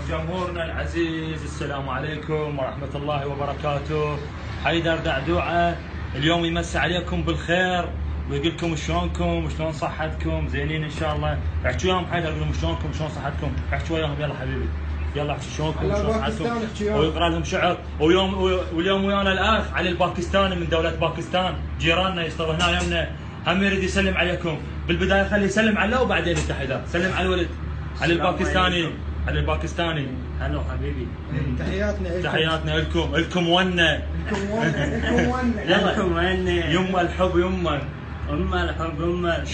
جمهورنا العزيز، السلام عليكم ورحمة الله وبركاته. حيدر دعدوعة اليوم يمسي عليكم بالخير ويقول لكم شلونكم وشلون صحتكم، زينين ان شاء الله. احكوا وياهم حيدر، قول لهم شلونكم شلون صحتكم، احكوا وياهم يلا حبيبي، يلا احكوا شلونكم وشلون صحتكم، ويقرا لهم شعر. واليوم ويانا الاخ علي الباكستاني من دولة باكستان، جيراننا يشتغل هنا يمنا، هم يريد يسلم عليكم. بالبداية خليه يسلم عليه وبعدين انت حيدر سلم على الولد علي الباكستاني. علي الباكستاني، هلو حبيبي، تحياتنا لكم ونا يلا لكم ونا يما الحب يما أم الحب أم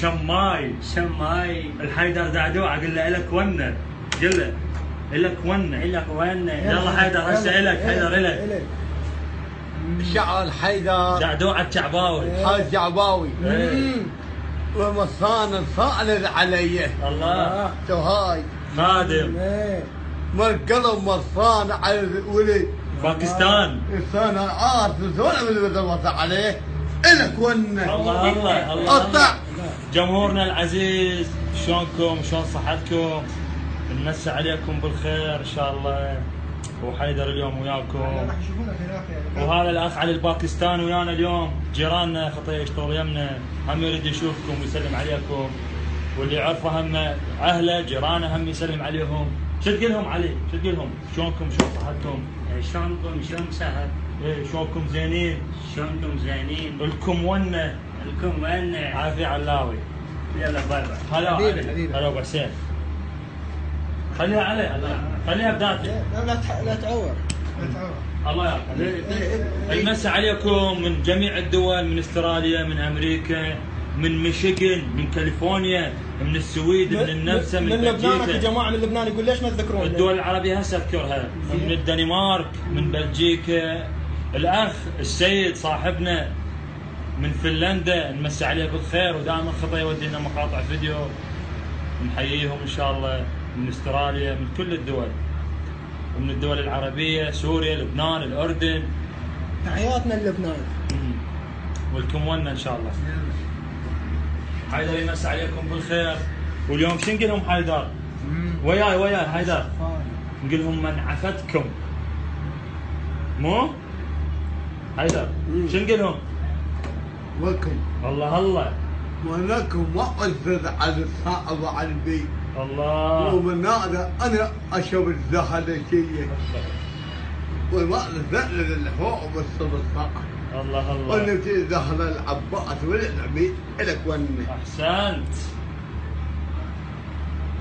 شماي الحيدر دعدوعة، قل له إلك ونا، قل له إلك ونا يلا حيدر هسه إلك، حيدر إلك شعر حيدر دعدوعة الشعباوي، حاج جعباوي ومصان صالد علي الله سوهاي خادم مرقلب مصان على الولد باكستان انسان عارف زول من الوضع عليه الك ونا الله الله الله قطع. جمهورنا العزيز، شلونكم شلون صحتكم؟ نمسي عليكم بالخير ان شاء الله. وحيدر اليوم وياكم، وهذا الاخ علي الباكستاني ويانا اليوم، جيراننا خطيه يشتغل يمنا، هم يريد يشوفكم ويسلم عليكم، واللي يعرفه هم اهله جيرانه هم يسلم عليهم. شو تقول لهم علي؟ شو تقول لهم؟ شلونكم شلون صحتكم؟ شلونكم شلون صحت؟ شلونكم زينين؟ شلونكم زينين؟ لكم ونا عافية علاوي. يلا باي باي. هلا حبيبي، هلا ابو حسين. خليها علي، خليها بداتي. لا تعور الله يرحمه. المسا عليكم من جميع الدول، من استراليا، من امريكا، من ميشيغان، من كاليفورنيا، من السويد، من النمسا، من لبنان. يا جماعه من لبنان يقول ليش ما تذكرون الدول العربيه هسه اذكرها، من الدنمارك، من بلجيكا، الاخ السيد صاحبنا من فنلندا، نمسي عليه بالخير، ودائما خطا يودي لنا مقاطع فيديو نحييهم ان شاء الله. من استراليا، من كل الدول، ومن الدول العربيه، سوريا، لبنان، الاردن، تحياتنا للبنان. ولكم ونا ان شاء الله. حيدر يمسي عليكم بالخير. واليوم شو نقول لهم حيدر؟ وياي حيدر، نقول لهم من عفتكم، مو؟ حيدر شو نقول لهم؟ وكم الله ولكم وقفت على الصعب على البيت الله. ومن هذا انا اشرب الزهلكيه وما نزل للفوق بالصبر الله وانا في دخل العباس والعبيد الك وني. احسنت.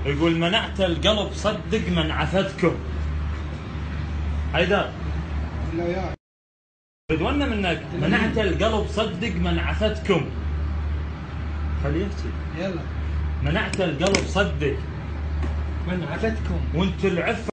يقول منعت القلب صدق من عفتكم. حيدر بدونا منك، منعت القلب صدق من عفتكم. خليه يحكي. يلا منعت القلب صدق من عفتكم وانت العفه